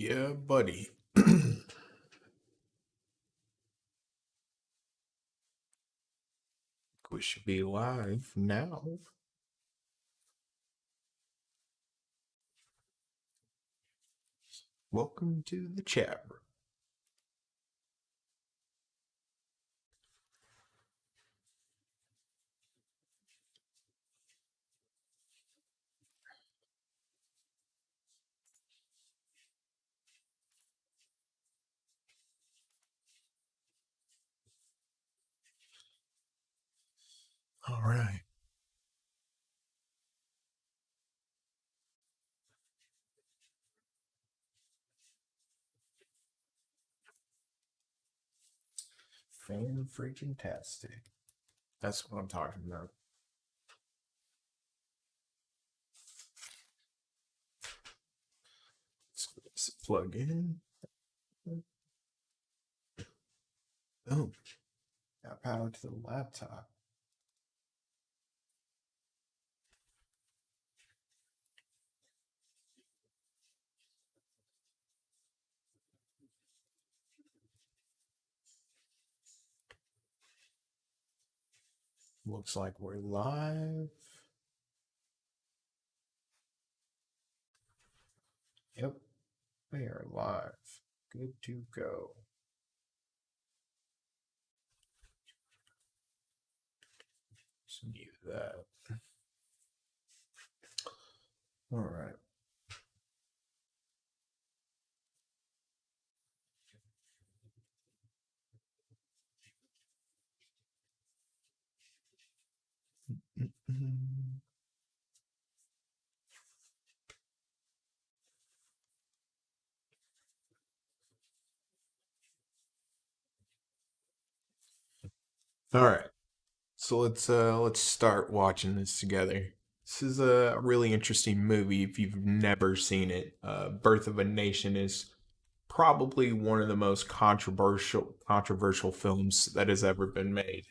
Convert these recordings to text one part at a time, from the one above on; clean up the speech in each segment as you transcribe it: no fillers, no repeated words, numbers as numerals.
Yeah, buddy. We should be live now. Welcome to the chat room. All right. Fan freaking tastic. That's what I'm talking about. Let's plug in. Oh, got power to the laptop. Looks like we're live. Yep, we are live. Good to go. Just mute that. All right. Mm-mm. All right. So let's start watching this together. This is a really interesting movie if you've never seen it. Birth of a Nation is probably one of the most controversial films that has ever been made.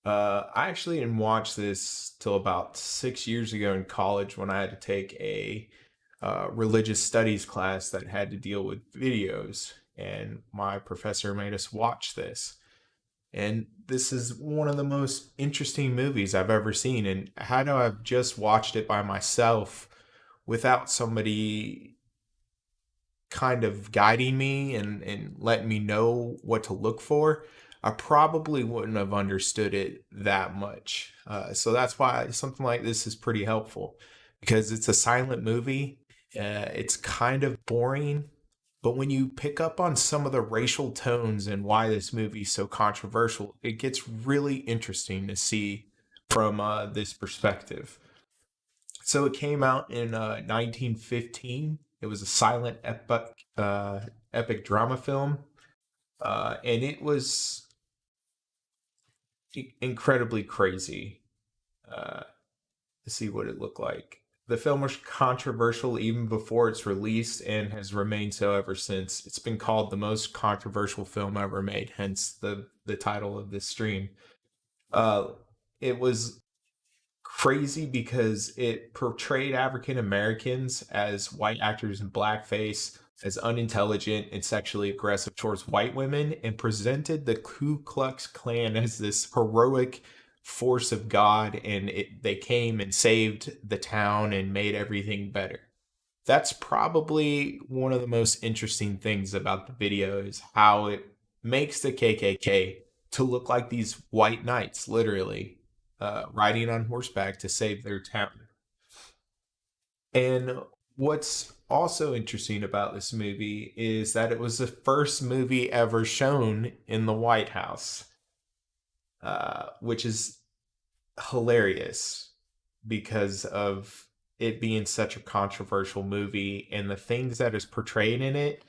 I actually didn't watch this till about 6 years ago in college when I had to take a religious studies class that had to deal with videos, and my professor made us watch this. And this is one of the most interesting movies I've ever seen. And had I have just watched it by myself without somebody kind of guiding me and letting me know what to look for, I probably wouldn't have understood it that much. So that's why something like this is pretty helpful because it's a silent movie. It's kind of boring, but when you pick up on some of the racial tones and why this movie is so controversial, it gets really interesting to see from this perspective. So it came out in 1915. It was a silent epic drama film, and it was incredibly crazy to see what it looked like. The film was controversial even before its release and has remained so ever since. It's been called the most controversial film ever made, hence the title of this stream. Uh, it was crazy because it portrayed African Americans as white actors in blackface, as unintelligent and sexually aggressive towards white women, and presented the Ku Klux Klan as this heroic force of God, and they came and saved the town and made everything better. That's probably one of the most interesting things about the video is how it makes the KKK to look like these white knights, literally riding on horseback to save their town. And what's also interesting about this movie is that it was the first movie ever shown in the White House, which is hilarious because of it being such a controversial movie and the things that is portrayed in it,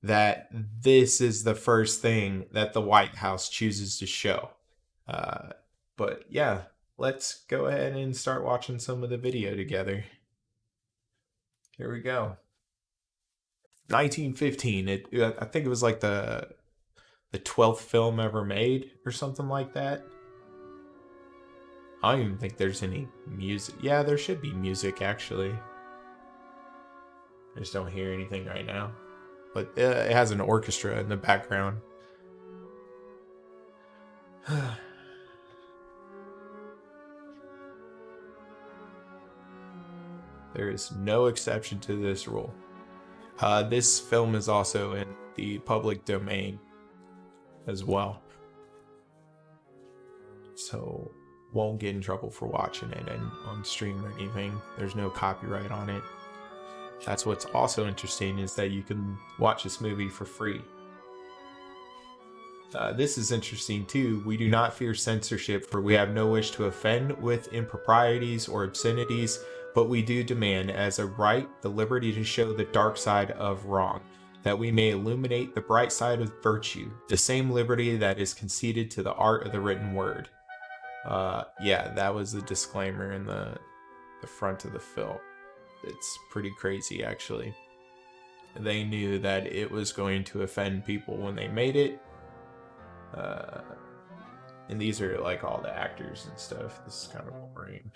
that this is the first thing that the White House chooses to show. Uh, but yeah, let's go ahead and start watching some of the video together. Here we go. 1915. I think it was like the 12th film ever made or something like that. I don't even think there's any music. Yeah, there should be music actually. I just don't hear anything right now. but it has an orchestra in the background. There is no exception to this rule. This film is also in the public domain as well, so won't get in trouble for watching it and on stream or anything. There's no copyright on it. That's what's also interesting, is that you can watch this movie for free. This is interesting too. We do not fear censorship, for we have no wish to offend with improprieties or obscenities, but we do demand as a right the liberty to show the dark side of wrong, that we may illuminate the bright side of virtue, the same liberty that is conceded to the art of the written word. Yeah, that was the disclaimer in the front of the film. It's pretty crazy, actually. They knew that it was going to offend people when they made it. And these are like all the actors and stuff. This is kind of boring.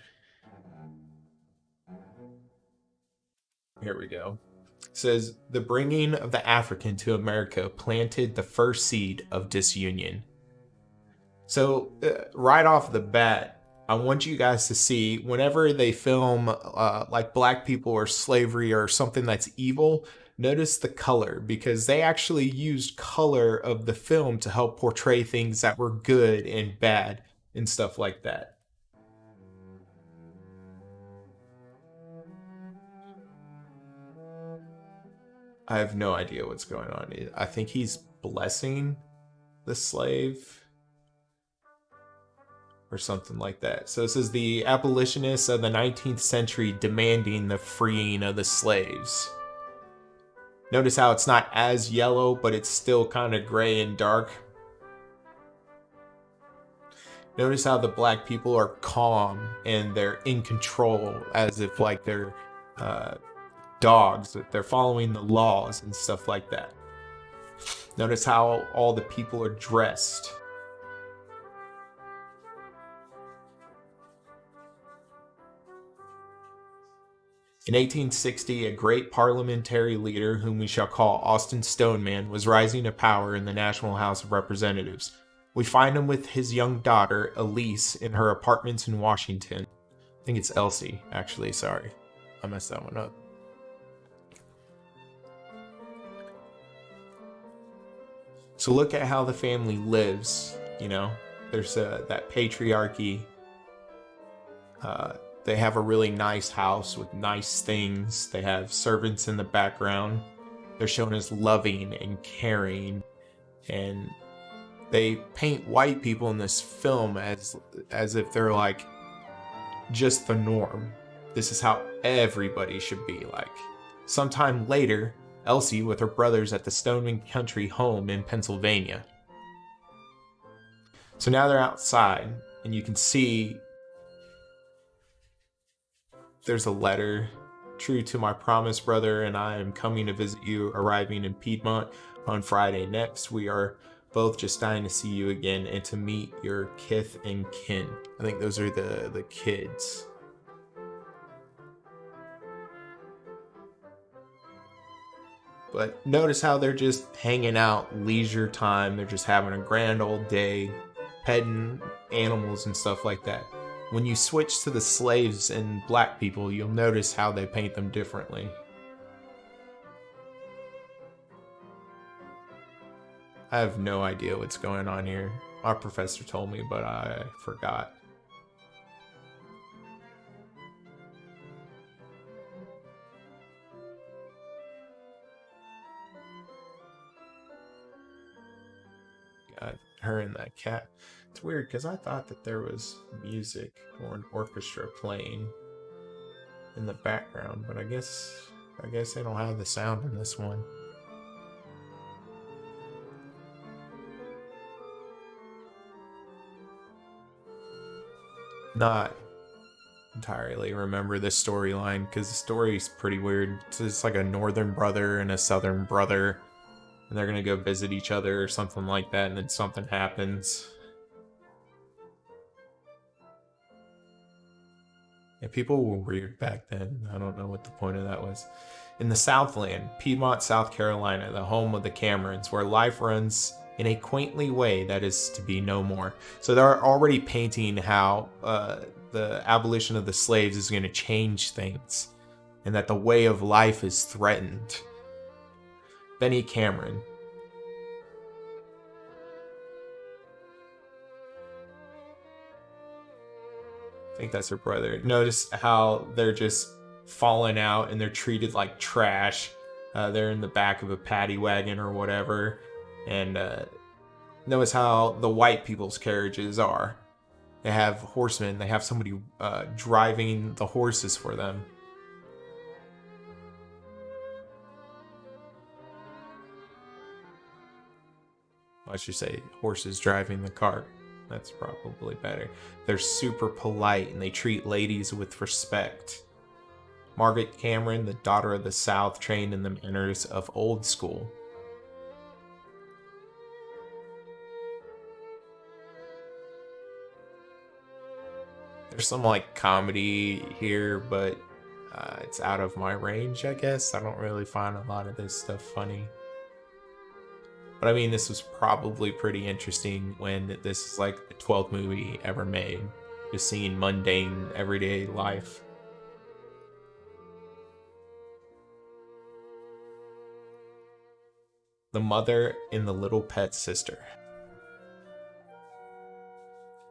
Here we go. It says, the bringing of the African to America planted the first seed of disunion. So right off the bat, I want you guys to see, whenever they film like black people or slavery or something that's evil, notice the color, because they actually used color of the film to help portray things that were good and bad and stuff like that. I have no idea what's going on. I think he's blessing the slave or something like that. So this is the abolitionists of the 19th century demanding the freeing of the slaves. Notice how it's not as yellow, but it's still kind of gray and dark. Notice how the black people are calm and they're in control, as if like they're dogs, that they're following the laws and stuff like that. Notice how all the people are dressed. In 1860, a great parliamentary leader, whom we shall call Austin Stoneman, was rising to power in the National House of Representatives. We find him with his young daughter, Elise, in her apartments in Washington. I think it's Elsie, actually, sorry. I messed that one up. So look at how the family lives, you know? There's that patriarchy. They have a really nice house with nice things. They have servants in the background. They're shown as loving and caring. And they paint white people in this film as if they're like just the norm. This is how everybody should be like. Sometime later, Elsie with her brothers at the Stoneman country home in Pennsylvania. So now they're outside, and you can see there's a letter. True to my promise, brother, and I am coming to visit you, arriving in Piedmont on Friday next. We are both just dying to see you again and to meet your kith and kin. I think those are the kids. But notice how they're just hanging out, leisure time. They're just having a grand old day, petting animals and stuff like that. When you switch to the slaves and black people, you'll notice how they paint them differently. I have no idea what's going on here. Our professor told me, but I forgot. Got her and that cat. It's weird because I thought that there was music or an orchestra playing in the background, but I guess they don't have the sound in this one. Not entirely remember this storyline because the story's pretty weird. It's like a northern brother and a southern brother, and they're gonna go visit each other or something like that, and then something happens. Yeah, people were weird back then. I don't know what the point of that was. In the Southland, Piedmont, South Carolina, the home of the Camerons, where life runs in a quaintly way that is to be no more. So they're already painting how the abolition of the slaves is going to change things, and that the way of life is threatened. Benny Cameron. I think that's her brother. Notice how they're just falling out and they're treated like trash. They're in the back of a paddy wagon or whatever. And notice how the white people's carriages are. They have horsemen. They have somebody driving the horses for them. I should say horses driving the cart. That's probably better. They're super polite and they treat ladies with respect. Margaret Cameron, the daughter of the South, trained in the manners of old school. There's some like comedy here, but it's out of my range, I guess. I don't really find a lot of this stuff funny. But I mean, this was probably pretty interesting when this is like the 12th movie ever made. Just seeing mundane, everyday life. The mother and the little pet sister.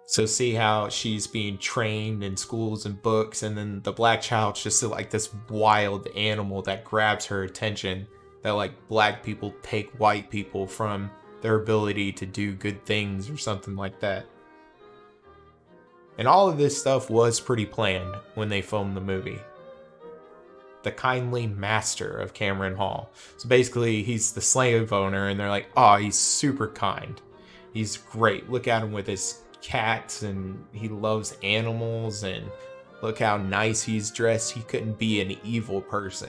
So see how she's being trained in schools and books, and then the black child's just like this wild animal that grabs her attention. That like black people take white people from their ability to do good things or something like that. And all of this stuff was pretty planned when they filmed the movie. The kindly master of Cameron Hall. So basically, he's the slave owner, and they're like, oh, he's super kind. He's great. Look at him with his cats, and he loves animals, and look how nice he's dressed. He couldn't be an evil person.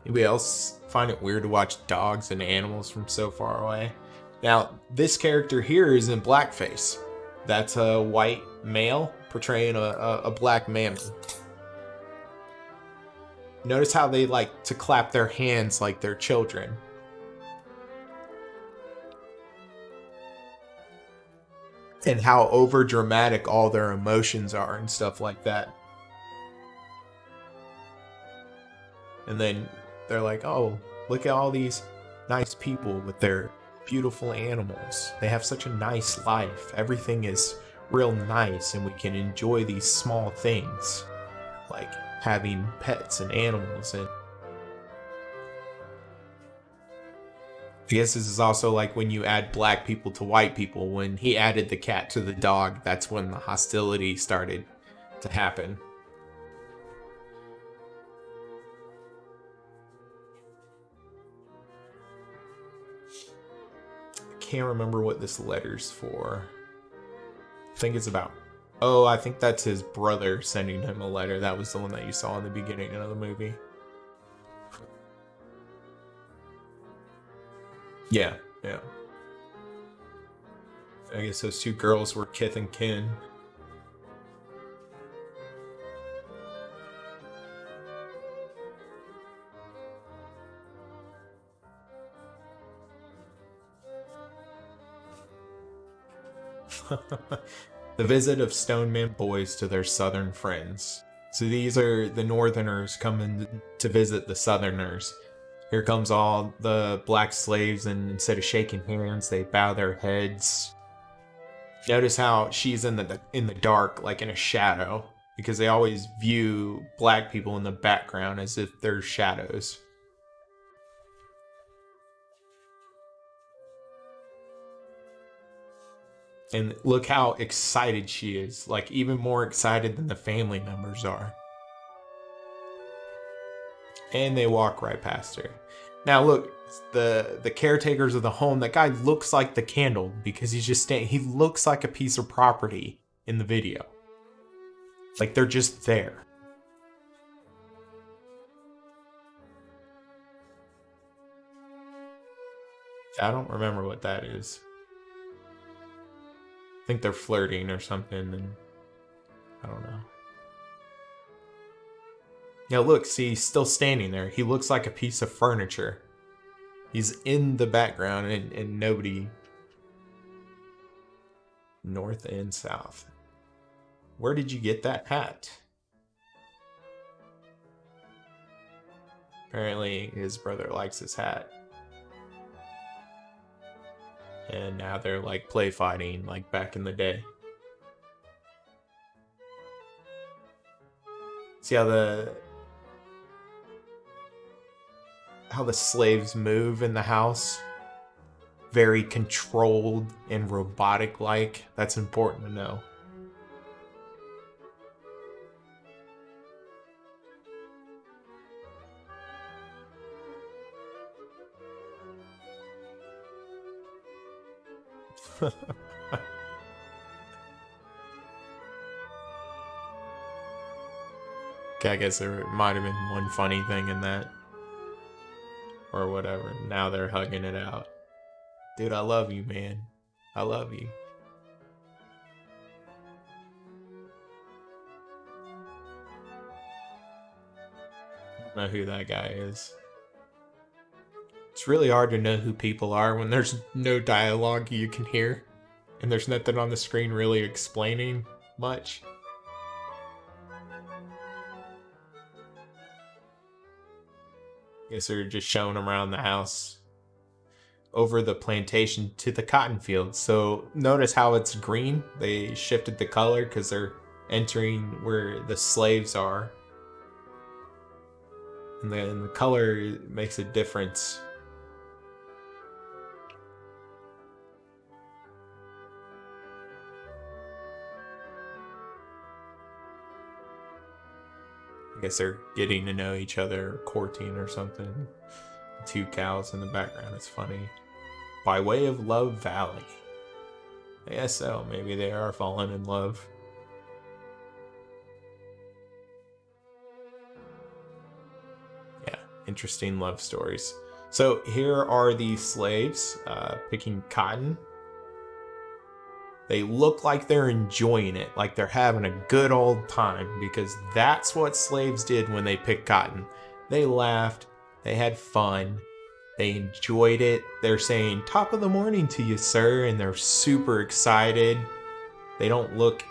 Anybody else find it weird to watch dogs and animals from so far away? Now, this character here is in blackface. That's a white male portraying a black mammy. Notice how they like to clap their hands like they're children. And how over dramatic all their emotions are and stuff like that. And then they're like, oh, look at all these nice people with their beautiful animals. They have such a nice life. Everything is real nice, and we can enjoy these small things like having pets and animals. And I guess this is also like when you add black people to white people. When he added the cat to the dog, that's when the hostility started to happen. Can't remember what this letter's for. I think it's about... Oh, I think that's his brother sending him a letter. That was the one that you saw in the beginning of the movie. Yeah. I guess those two girls were kith and kin. The visit of Stoneman boys to their southern friends. So these are the northerners coming to visit the southerners. Here comes all the black slaves, and instead of shaking hands, they bow their heads. Notice how she's in the dark, like in a shadow, because they always view black people in the background as if they're shadows. And look how excited she is, like even more excited than the family members are. And they walk right past her. Now look, the caretakers of the home, that guy looks like the candle because he's just standing. He looks like a piece of property in the video. Like they're just there. I don't remember what that is. I think they're flirting or something, and I don't know. Yeah, look, see, he's still standing there. He looks like a piece of furniture. He's in the background and nobody. North and south. Where did you get that hat? Apparently his brother likes his hat. And now they're like play fighting like back in the day. See how the slaves move in the house? Very controlled and robotic like. That's important to know. Okay, I guess there might have been one funny thing in that. Or whatever. Now they're hugging it out. Dude, I love you, man. I love you. I don't know who that guy is. It's really hard to know who people are when there's no dialogue you can hear. And there's nothing on the screen really explaining much. Guess they're just showing them around the house. Over the plantation to the cotton field. So notice how it's green. They shifted the color because they're entering where the slaves are. And then the color makes a difference. I guess they're getting to know each other, courting or something. 2 cows in the background. It's funny. By way of Love Valley. I guess so. Maybe they are falling in love. Yeah, interesting love stories. So here are the slaves picking cotton. They look like they're enjoying it, like they're having a good old time, because that's what slaves did when they picked cotton. They laughed, they had fun, they enjoyed it. They're saying, "Top of the morning to you, sir," and they're super excited. They don't look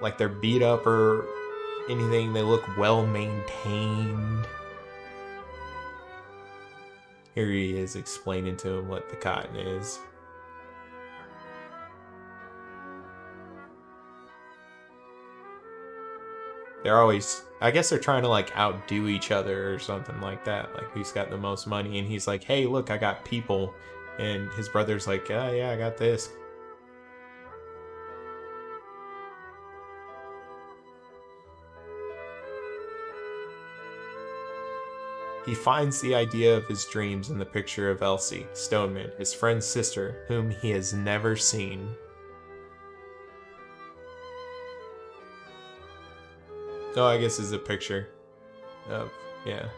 like they're beat up or anything. They look well maintained. Here he is explaining to him what the cotton is. They're always, I guess they're trying to like outdo each other or something like that. Like who's got the most money, and he's like, "Hey, look, I got people." And his brother's like, "Oh yeah, I got this." He finds the idea of his dreams in the picture of Elsie, Stoneman, his friend's sister, whom he has never seen. Oh, I guess it's a picture of, yeah.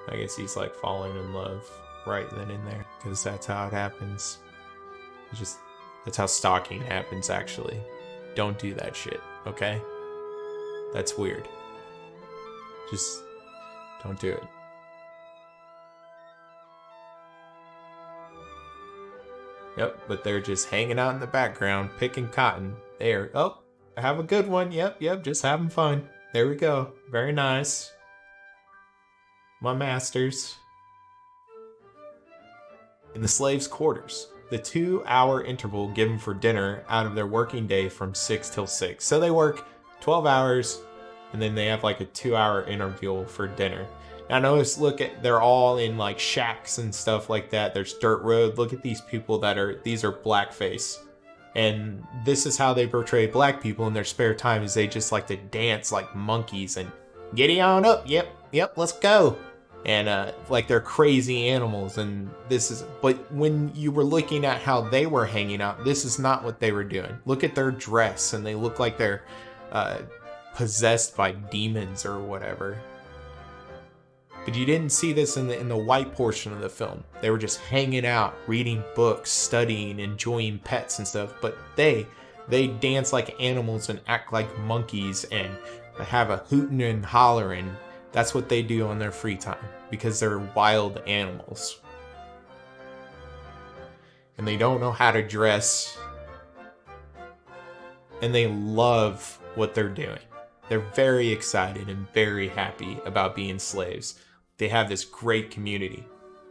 I guess he's like falling in love right then and there, because that's how it happens. That's how stalking happens, actually. Don't do that shit, okay? That's weird. Just don't do it. Yep, but they're just hanging out in the background, picking cotton. There. Oh, have a good one. Yep, just having fun. There we go. Very nice. My masters. In the slaves' quarters, the 2-hour interval given for dinner out of their working day from 6 till 6. So they work 12 hours, and then they have like a 2-hour interval for dinner. Now notice, they're all in like shacks and stuff like that. There's dirt road. Look at these people these are blackface. And this is how they portray black people in their spare time, is they just like to dance like monkeys and giddy on up. Yep, let's go. And like they're crazy animals. And but when you were looking at how they were hanging out, this is not what they were doing. Look at their dress, and they look like they're possessed by demons or whatever. But you didn't see this in the white portion of the film. They were just hanging out, reading books, studying, enjoying pets and stuff. But they dance like animals and act like monkeys and have a hooting and hollering. That's what they do on their free time because they're wild animals. And they don't know how to dress. And they love what they're doing. They're very excited and very happy about being slaves. They have this great community.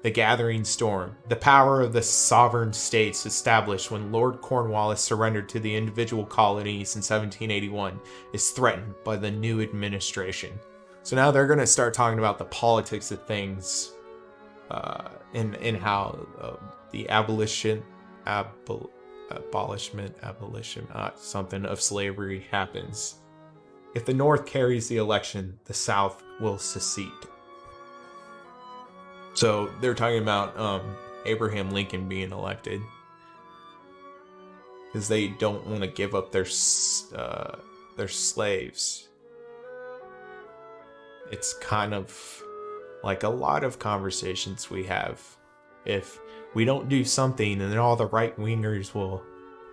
The Gathering Storm, the power of the sovereign states established when Lord Cornwallis surrendered to the individual colonies in 1781, is threatened by the new administration. So now they're going to start talking about the politics of things and how the abolition, something of slavery happens. If the North carries the election, the South will secede. So they're talking about Abraham Lincoln being elected because they don't want to give up their slaves. It's kind of like a lot of conversations we have. If we don't do something, then all the right-wingers will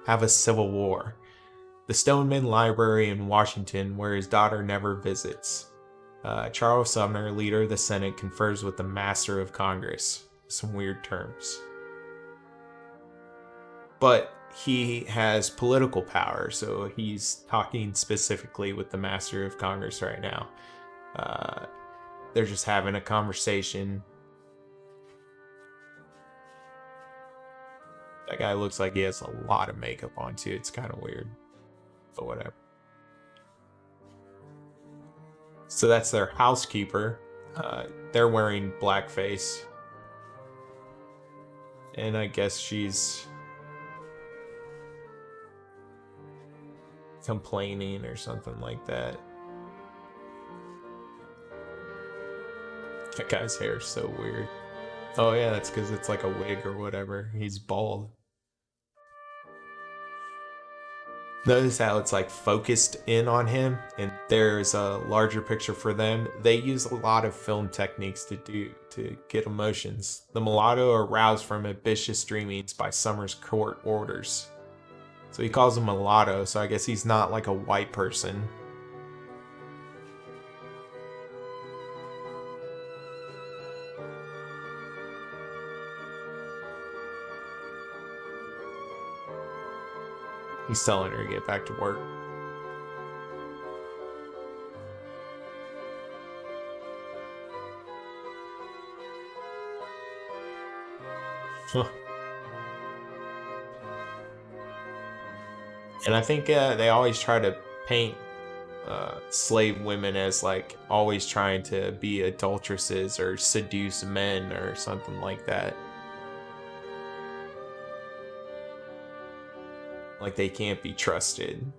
have a civil war. The Stoneman Library in Washington, where his daughter never visits. Charles Sumner, leader of the Senate, confers with the Master of Congress. Some weird terms. But he has political power, so he's talking specifically with the Master of Congress right now. They're just having a conversation. That guy looks like he has a lot of makeup on too. It's kind of weird, but whatever. So that's their housekeeper. They're wearing blackface. And I guess she's complaining or something like that. That guy's hair is so weird. Oh yeah, that's because it's like a wig or whatever. He's bald. Notice how it's like focused in on him and there's a larger picture for them. They use a lot of film techniques to get emotions. The mulatto are roused from ambitious dreamings by Summer's court orders. So he calls him mulatto, so I guess he's not like a white person. He's telling her to get back to work. And I think they always try to paint slave women as like always trying to be adulteresses or seduce men or something like that. Like they can't be trusted.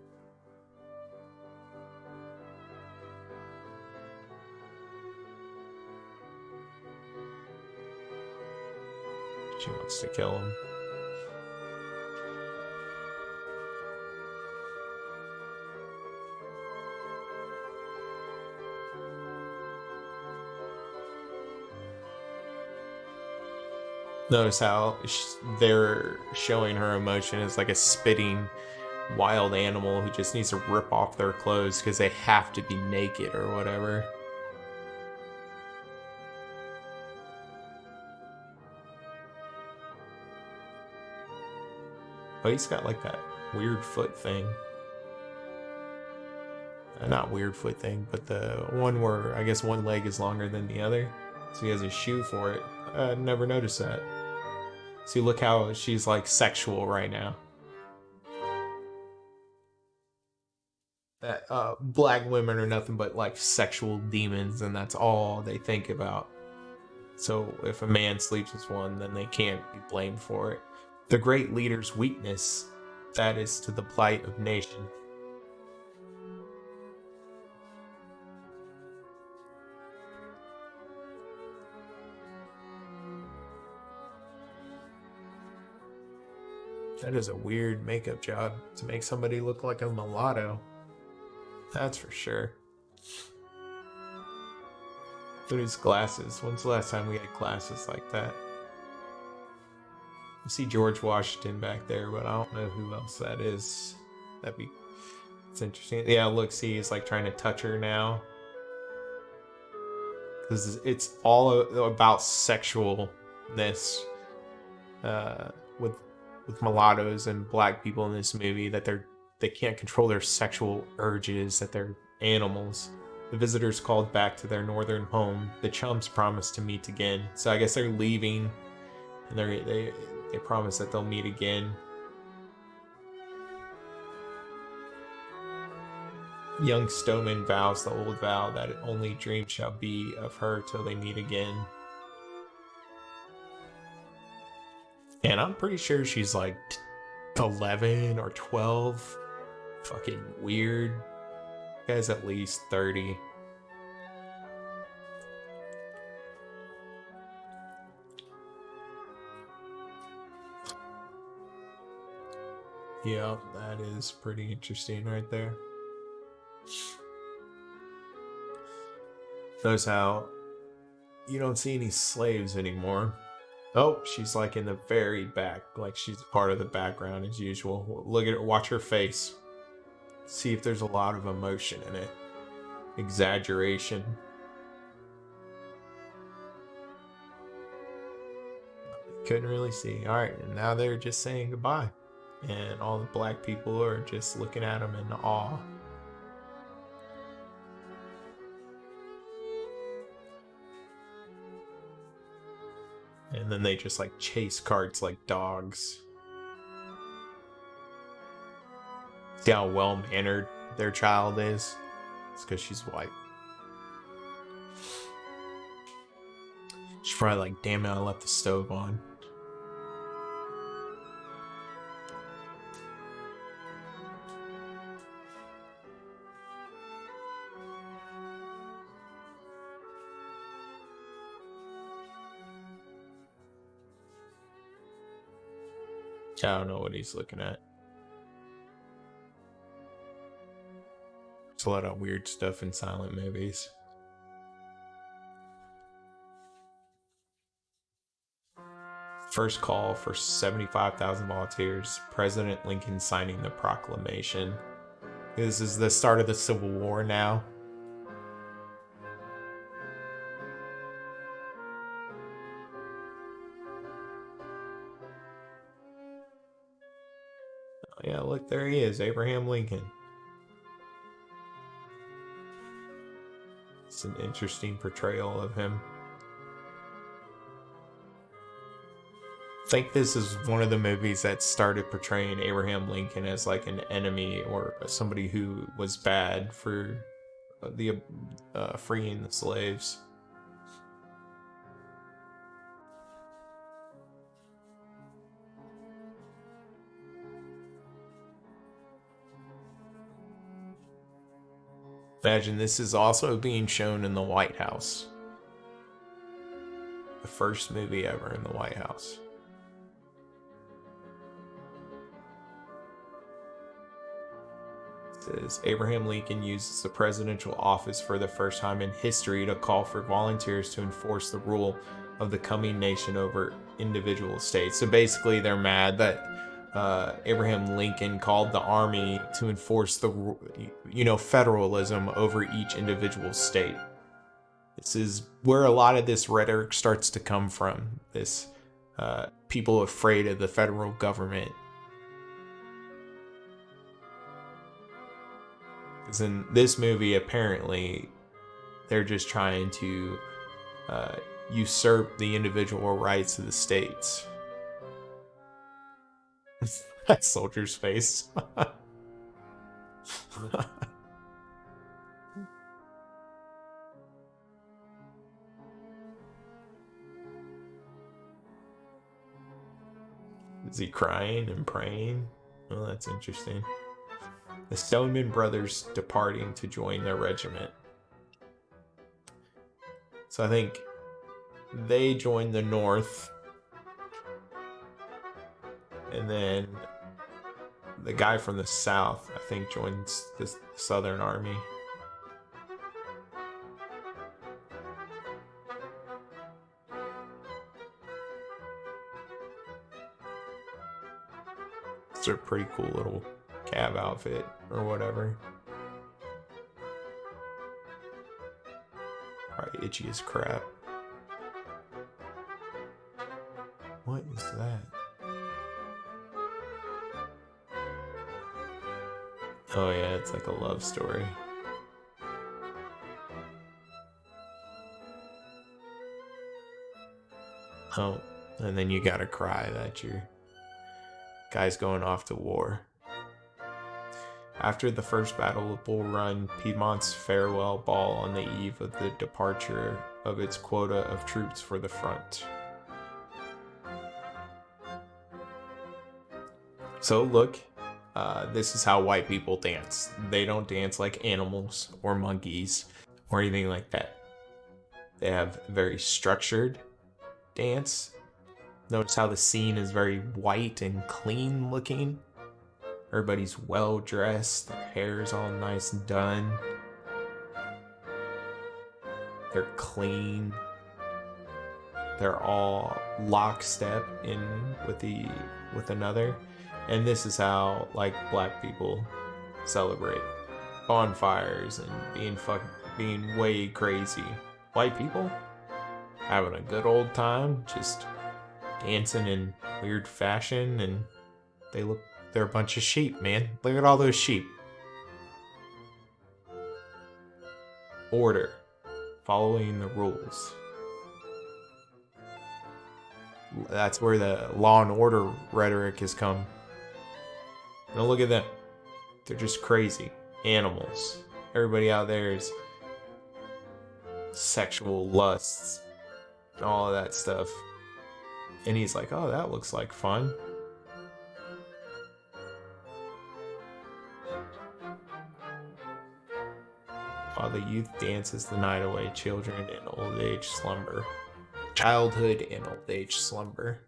She wants to kill him. Notice how they're showing her emotion as like a spitting wild animal who just needs to rip off their clothes because they have to be naked or whatever. But he's got like that weird foot thing. Not weird foot thing, but the one where I guess one leg is longer than the other. So he has a shoe for it. I never noticed that. See, look how she's like sexual right now. That black women are nothing but like sexual demons, and that's all they think about. So if a man sleeps with one, then they can't be blamed for it. The great leader's weakness, that is to the plight of nation. That is a weird makeup job to make somebody look like a mulatto. That's for sure. Look at his glasses. When's the last time we had glasses like that? I see George Washington back there, but I don't know who else that is. It's interesting. Yeah, look, see, he's like trying to touch her now. Because it's all about sexualness with mulattoes and black people in this movie, that they can't control their sexual urges, that they're animals. The visitors called back to their northern home. The chums promised to meet again. So I guess they're leaving, and they promise that they'll meet again. Young Stoneman vows the old vow that only dream shall be of her till they meet again. And I'm pretty sure she's like 11 or 12. Fucking weird. Guy's at least 30. Yep, that is pretty interesting right there. Notice how you don't see any slaves anymore. Oh, she's like in the very back, like she's part of the background as usual. Look at her, watch her face. See if there's a lot of emotion in it. Exaggeration. Couldn't really see. Alright, and now they're just saying goodbye. And all the black people are just looking at them in awe. And then they just like chase carts like dogs. See how well-mannered their child is? It's because she's white. She's probably like, damn it, I left the stove on. I don't know what he's looking at. There's a lot of weird stuff in silent movies. First call for 75,000 volunteers. President Lincoln signing the proclamation. This is the start of the Civil War now. Oh, yeah, look, there he is, Abraham Lincoln. It's an interesting portrayal of him. I think this is one of the movies that started portraying Abraham Lincoln as like an enemy or somebody who was bad for the freeing the slaves. Imagine this is also being shown in the White House. The first movie ever in the White House. It says Abraham Lincoln uses the presidential office for the first time in history to call for volunteers to enforce the rule of the coming nation over individual states. So basically they're mad that Abraham Lincoln called the army to enforce the, federalism over each individual state. This is where a lot of this rhetoric starts to come from. This people afraid of the federal government. Because in this movie, apparently, they're just trying to usurp the individual rights of the states. That soldier's face. Is he crying and praying? Oh, that's interesting. The Stoneman brothers departing to join their regiment. So I think they joined the North. And then the guy from the South, I think, joins the Southern Army. It's a pretty cool little cab outfit or whatever. Probably itchy as crap. What is that? Oh yeah, it's like a love story. Oh, and then you gotta cry that your guy's going off to war. After the first Battle of Bull Run, Piedmont's farewell ball on the eve of the departure of its quota of troops for the front. So look, this is how white people dance. They don't dance like animals or monkeys or anything like that. They have very structured dance. Notice how the scene is very white and clean looking. Everybody's well dressed, their hair is all nice and done. They're clean. They're all lockstep in with another. And this is how like black people celebrate bonfires and being way crazy. White people having a good old time, just dancing in weird fashion, and they're a bunch of sheep, man. Look at all those sheep. Order. Following the rules. That's where the law and order rhetoric has come. Now look at them. They're just crazy. Animals. Everybody out there is sexual lusts. All of that stuff. And he's like, oh, that looks like fun. While the youth dances the night away, children in old age slumber. Childhood and old age slumber.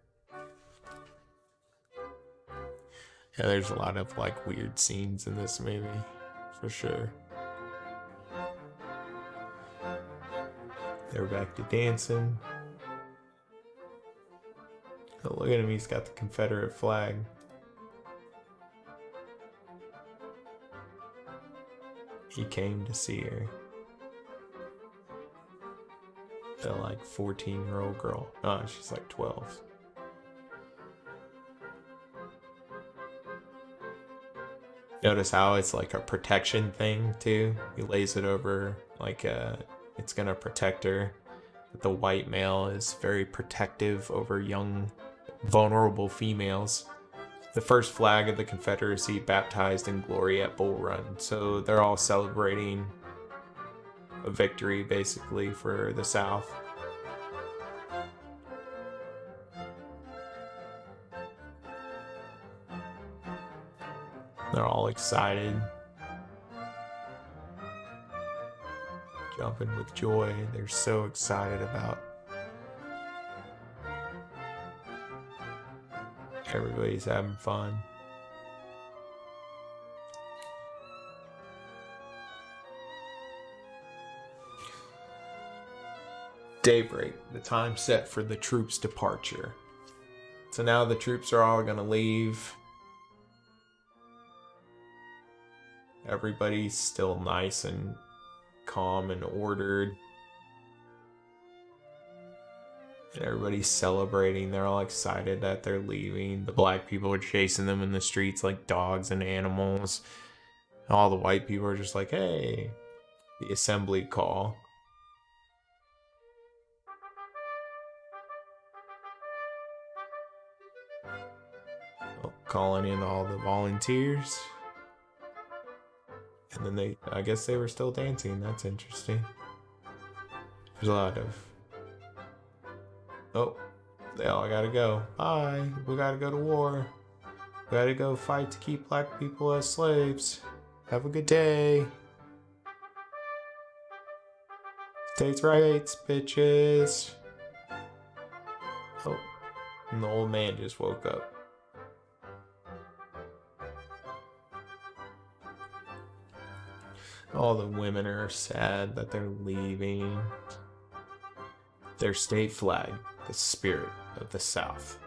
Yeah, there's a lot of like weird scenes in this movie, for sure. They're back to dancing. Oh, look at him, he's got the Confederate flag. He came to see her. The like 14-year-old girl. Oh, she's like 12. Notice how it's like a protection thing too. He lays it over like it's gonna protect her. But the white male is very protective over young, vulnerable females. The first flag of the Confederacy baptized in glory at Bull Run. So they're all celebrating a victory basically for the South. They're all excited. Jumping with joy. They're so excited about everybody's having fun. Daybreak, the time set for the troops' departure. So now the troops are all gonna leave. Everybody's still nice and calm and ordered. And everybody's celebrating. They're all excited that they're leaving. The black people are chasing them in the streets like dogs and animals. All the white people are just like, hey, the assembly call. Calling in all the volunteers. And then I guess they were still dancing. That's interesting. There's a lot of, oh, they all gotta go. Bye. We gotta go to war. We gotta go fight to keep black people as slaves. Have a good day. States' rights, bitches. Oh, and the old man just woke up. All the women are sad that they're leaving. Their state flag, the spirit of the South.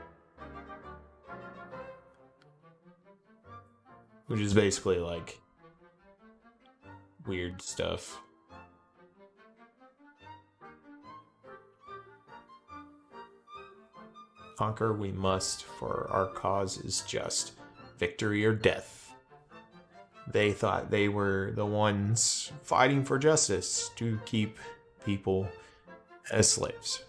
which is basically like weird stuff. Conquer we must, for our cause is just. Victory or death. They thought they were the ones fighting for justice to keep people as slaves.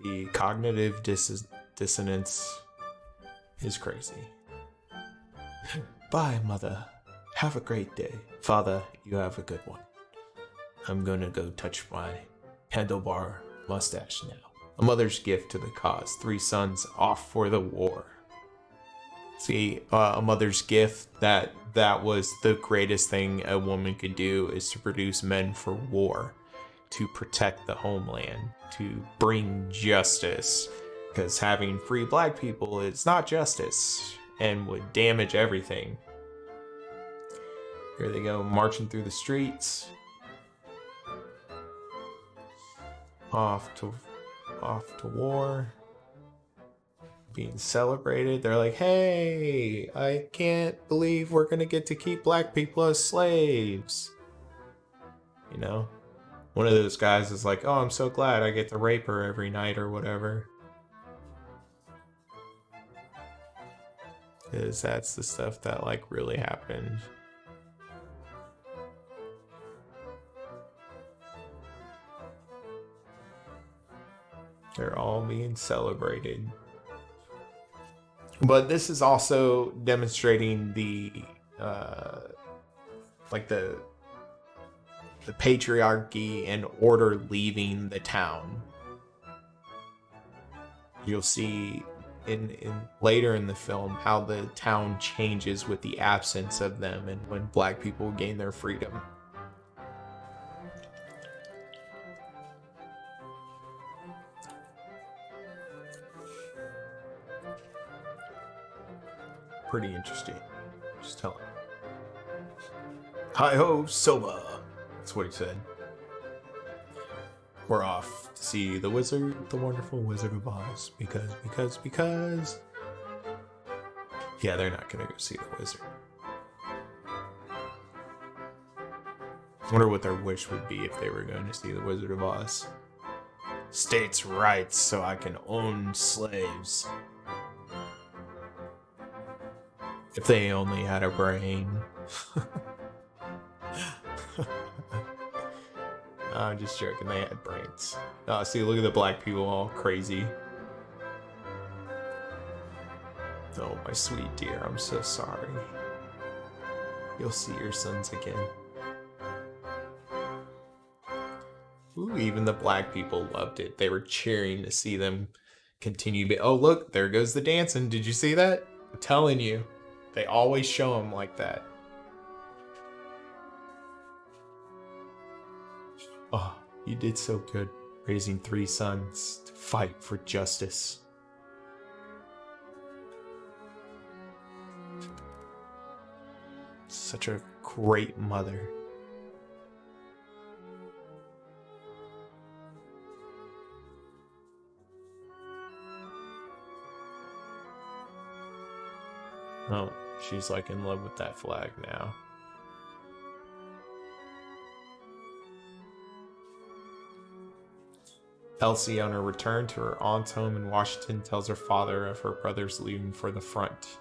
The cognitive dissonance is crazy. Bye, Mother. Have a great day. Father, you have a good one. I'm gonna go touch my handlebar mustache now. A mother's gift to the cause. 3 sons off for the war. See, a mother's gift, that was the greatest thing a woman could do, is to produce men for war, to protect the homeland, to bring justice, because having free black people is not justice and would damage everything. Here they go, marching through the streets, off to war, being celebrated. They're like, hey, I can't believe we're gonna get to keep black people as slaves. You know, one of those guys is like, oh, I'm so glad I get to rape her every night or whatever, because that's the stuff that like really happened. They're all being celebrated. But this is also demonstrating the patriarchy and order leaving the town. You'll see in later in the film how the town changes with the absence of them and when black people gain their freedom. Pretty interesting. Just tell him. Hi-ho, Soma. That's what he said. We're off to see the wizard, the wonderful Wizard of Oz. Because... Yeah, they're not gonna go see the wizard. I wonder what their wish would be if they were going to see the Wizard of Oz. States' rights so I can own slaves. If they only had a brain. I'm just joking, they had brains. Oh, see, look at the black people all crazy. Oh, my sweet dear, I'm so sorry. You'll see your sons again. Ooh, even the black people loved it. They were cheering to see them continue. Oh, look, there goes the dancing. Did you see that? I'm telling you. They always show them like that. Oh, you did so good, raising 3 sons to fight for justice. Such a great mother. Oh, she's like in love with that flag now. Elsie, on her return to her aunt's home in Washington, tells her father of her brothers leaving for the front.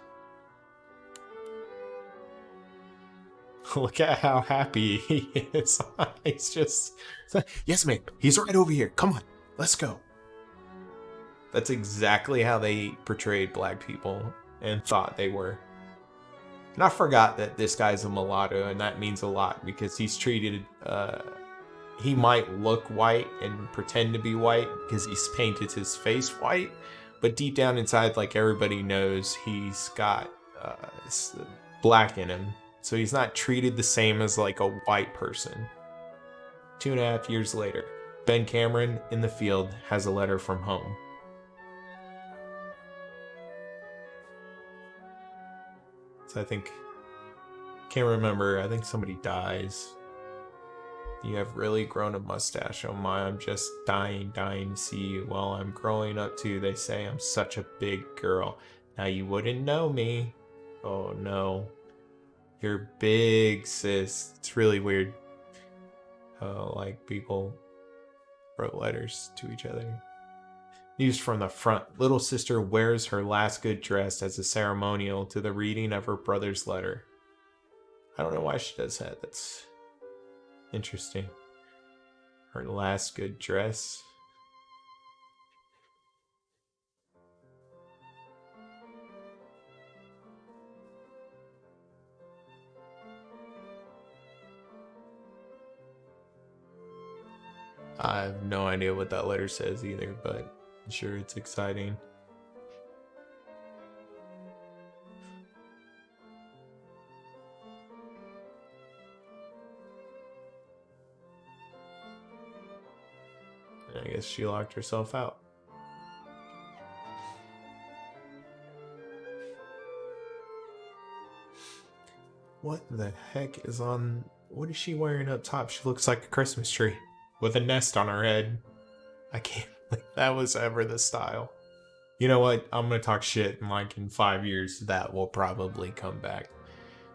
Look at how happy he is. He's just... Yes, ma'am. He's right over here. Come on. Let's go. That's exactly how they portrayed black people and thought they were. And I forgot that this guy's a mulatto, and that means a lot because he's treated... he might look white and pretend to be white because he's painted his face white, but deep down inside, like everybody knows, he's got black in him. So he's not treated the same as like a white person. 2.5 years later, Ben Cameron in the field has a letter from home. So I can't remember, I think somebody dies. You have really grown a mustache. Oh my, I'm just dying to see you. Well, I'm growing up too. They say I'm such a big girl. Now you wouldn't know me. Oh no. You're big, sis. It's really weird. Like people wrote letters to each other. News from the front. Little sister wears her last good dress as a ceremonial to the reading of her brother's letter. I don't know why she does that. That's interesting. Her last good dress. I have no idea what that letter says either, but I'm sure it's exciting. I guess she locked herself out. What the heck is on... What is she wearing up top? She looks like a Christmas tree with a nest on her head. I can't believe that was ever the style. You know what? I'm going to talk shit, and like in 5 years, that will probably come back.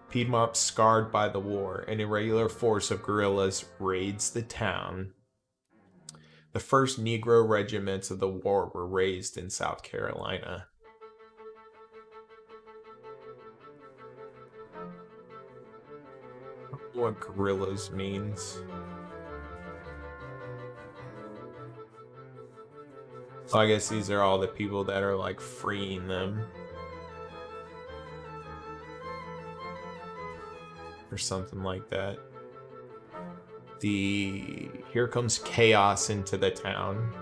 Piedmont scarred by the war, an irregular force of guerrillas raids the town. The first Negro regiments of the war were raised in South Carolina. I don't know what guerrillas means. So I guess these are all the people that are like freeing them. Or something like that. Here comes chaos into the town.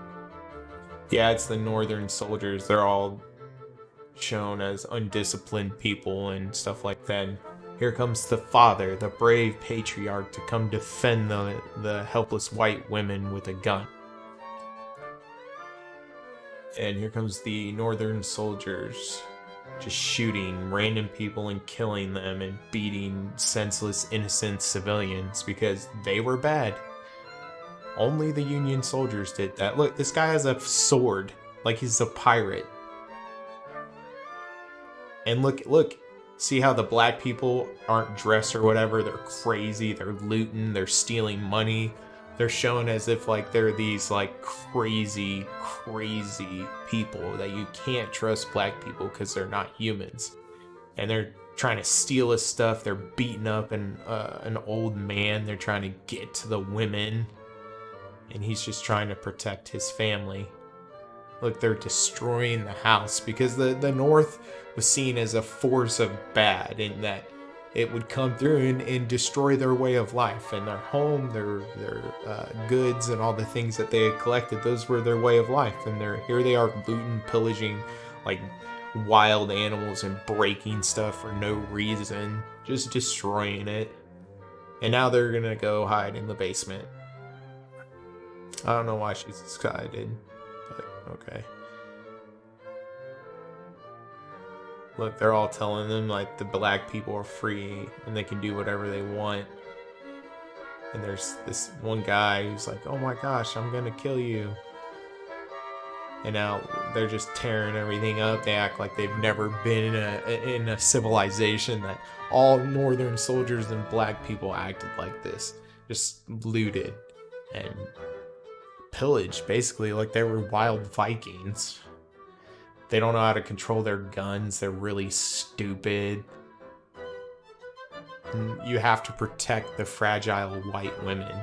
Yeah, it's the northern soldiers. They're all shown as undisciplined people and stuff like that. And here comes the father, the brave patriarch, to come defend the helpless white women with a gun. And here comes the northern soldiers, just shooting random people and killing them and beating senseless innocent civilians because they were bad. Only the Union soldiers did that. Look, this guy has a sword, like he's a pirate. And look, see how the black people aren't dressed or whatever? They're crazy, they're looting, they're stealing money. They're shown as if like they're these like crazy people that you can't trust black people because they're not humans. And they're trying to steal his stuff. They're beating up an old man. They're trying to get to the women. And he's just trying to protect his family. Look, they're destroying the house because the North was seen as a force of bad in that it would come through and destroy their way of life and their home, their goods and all the things that they had collected. Those were their way of life. And here they are looting, pillaging like wild animals and breaking stuff for no reason, just destroying it. And now they're gonna go hide in the basement. I don't know why she's excited, but okay. Look, they're all telling them like the black people are free and they can do whatever they want. And there's this one guy who's like, oh my gosh, I'm gonna kill you. And now they're just tearing everything up. They act like they've never been in a civilization that all northern soldiers and black people acted like this. Just looted and pillaged, basically, like they were wild Vikings. They don't know how to control their guns. They're really stupid. And you have to protect the fragile white women.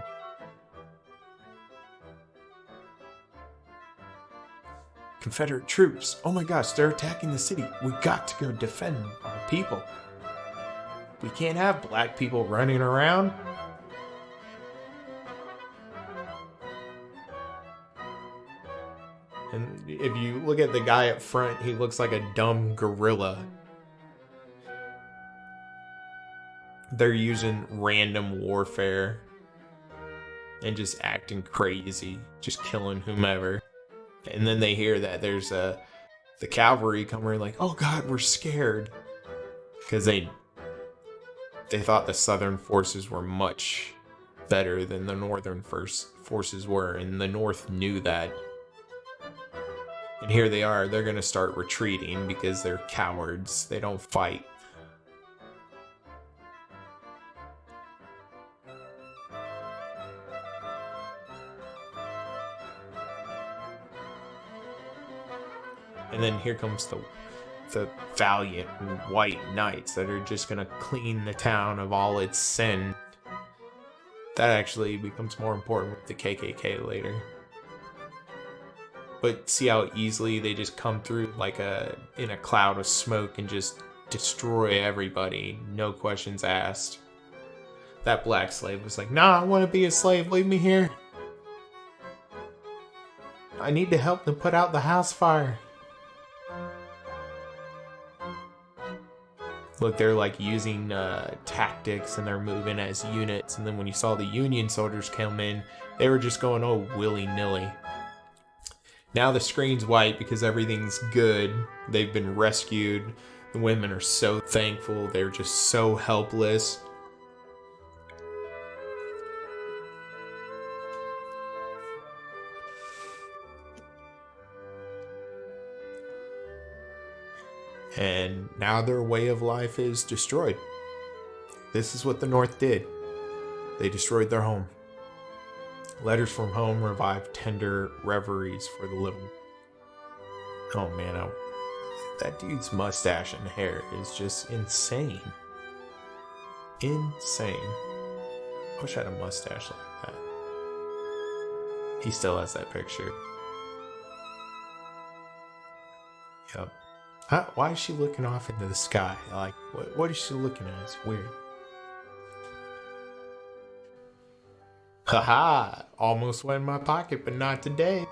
Confederate troops. Oh my gosh, they're attacking the city. We got to go defend our people. We can't have black people running around. And if you look at the guy up front, he looks like a dumb gorilla. They're using random warfare and just acting crazy, just killing whomever. And then they hear that there's the cavalry coming, like, oh god, we're scared. Because they thought the southern forces were much better than the northern forces were, and the North knew that. And here they are, they're gonna start retreating because they're cowards. They don't fight. And then here comes the valiant white knights that are just gonna clean the town of all its sin. That actually becomes more important with the KKK later. But see how easily they just come through like in a cloud of smoke and just destroy everybody, no questions asked. That black slave was like, "Nah, I want to be a slave. Leave me here. I need to help them put out the house fire." Look, they're like using tactics and they're moving as units. And then when you saw the Union soldiers come in, they were just going, oh, willy-nilly. Now the screen's white because everything's good. They've been rescued. The women are so thankful. They're just so helpless. And now their way of life is destroyed. This is what the North did. They destroyed their home. Letters from home revive tender reveries for the little. Oh man, that dude's mustache and hair is just insane. Insane. I wish I had a mustache like that. He still has that picture. Yep. Why is she looking off into the sky? Like, what is she looking at? It's weird. Haha! Almost went in my pocket, but not today.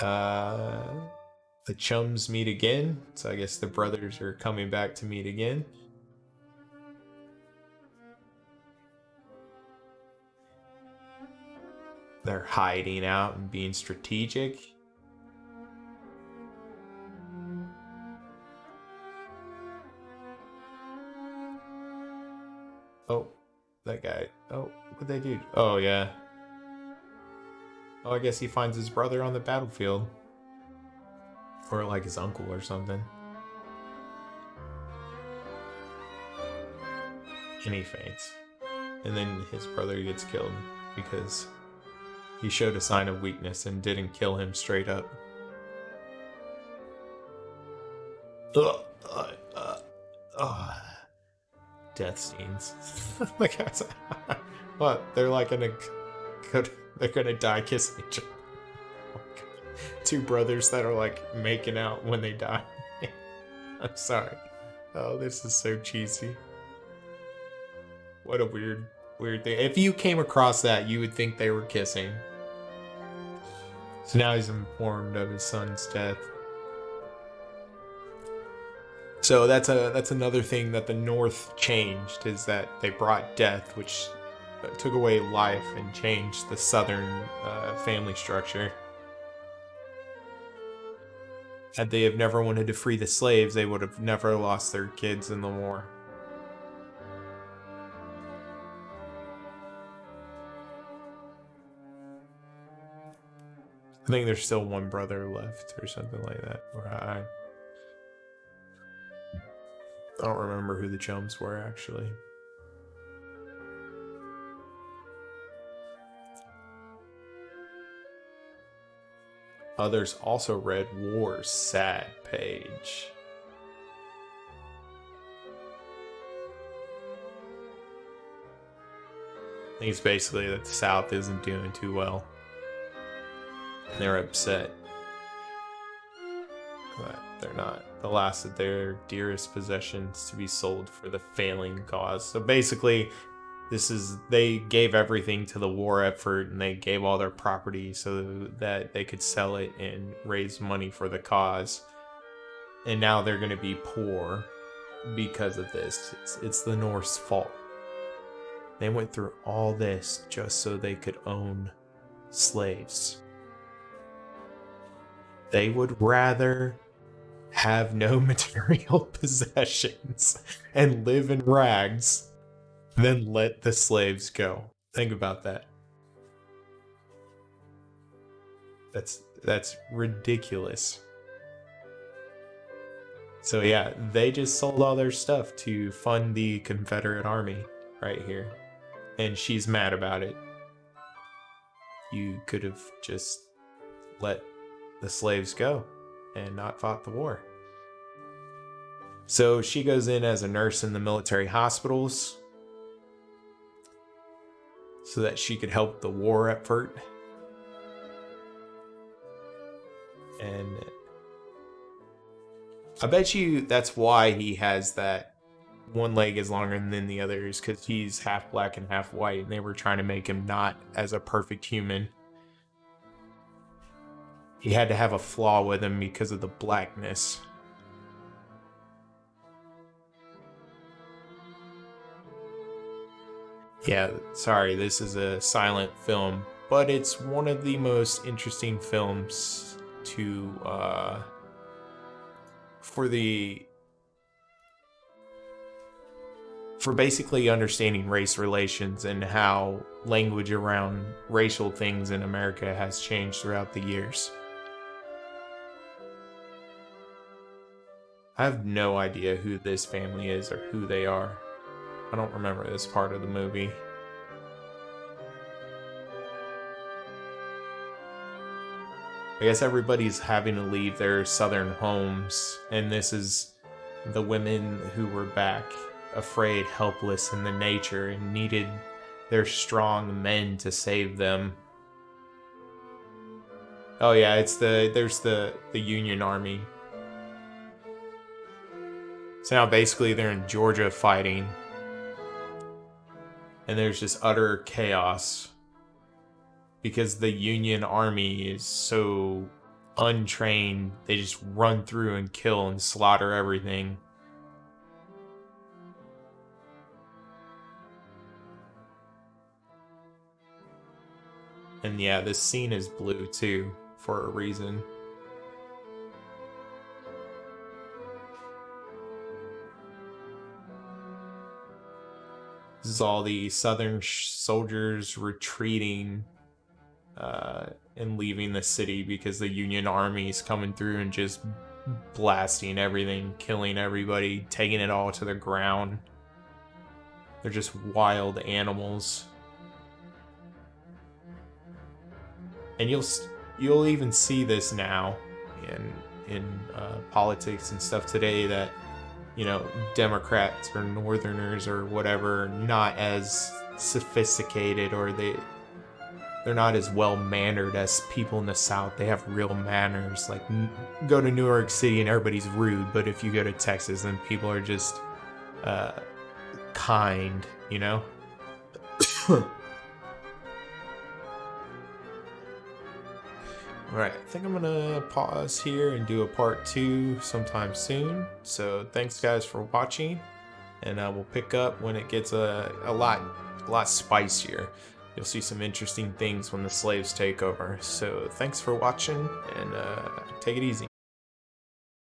The chums meet again. So I guess the brothers are coming back to meet again. They're hiding out and being strategic. Oh, that guy. Oh, what'd they do? Oh, yeah. Oh, I guess he finds his brother on the battlefield. Or like his uncle or something. And he faints. And then his brother gets killed because he showed a sign of weakness and didn't kill him straight up. Death scenes. Like, what? They're like they're gonna die kissing each other. Oh, two brothers that are like making out when they die. I'm sorry. Oh, this is so cheesy. What a weird thing. If you came across that, you would think they were kissing. So now he's informed of his son's death. So that's another thing that the North changed, is that they brought death, which took away life and changed the Southern family structure. Had they have never wanted to free the slaves, they would have never lost their kids in the war. I think there's still one brother left or something like that. Or I don't remember who the chums were, actually. Others also read War's sad page. I think it's basically that the South isn't doing too well. And they're upset. But they're not the last of their dearest possessions to be sold for the failing cause. So basically, they gave everything to the war effort, and they gave all their property so that they could sell it and raise money for the cause. And now they're going to be poor because of this. It's the North's fault. They went through all this just so they could own slaves. They would rather have no material possessions and live in rags than let the slaves go. Think about that. That's ridiculous. So yeah, they just sold all their stuff to fund the Confederate Army right here. And she's mad about it. You could have just let the slaves go and not fought the war. So she goes in as a nurse in the military hospitals so that she could help the war effort. And I bet you that's why he has that one leg is longer than the others, because he's half black and half white, and they were trying to make him not as a perfect human. He had to have a flaw with him because of the blackness. Yeah, sorry, this is a silent film, but it's one of the most interesting films to for basically understanding race relations and how language around racial things in America has changed throughout the years. I have no idea who this family is or who they are. I don't remember this part of the movie. I guess everybody's having to leave their southern homes, and this is the women who were back, afraid, helpless in the nature, and needed their strong men to save them. Oh yeah, there's the Union Army. So now basically they're in Georgia fighting, and there's just utter chaos because the Union Army is so untrained. They just run through and kill and slaughter everything. And yeah, this scene is blue too, for a reason. This is all the Southern soldiers retreating and leaving the city because the Union Army's coming through and just blasting everything, killing everybody, taking it all to the ground. They're just wild animals. And you'll even see this now in politics and stuff today, that Democrats or Northerners or whatever are not as sophisticated, or they're not as well mannered as people in the South. They have real manners. Like, go to New York City and everybody's rude, but if you go to Texas, then people are just kind, Alright, I think I'm gonna pause here and do a part 2 sometime soon. So thanks guys for watching, and we'll pick up when it gets a lot spicier. You'll see some interesting things when the slaves take over. So thanks for watching, and take it easy.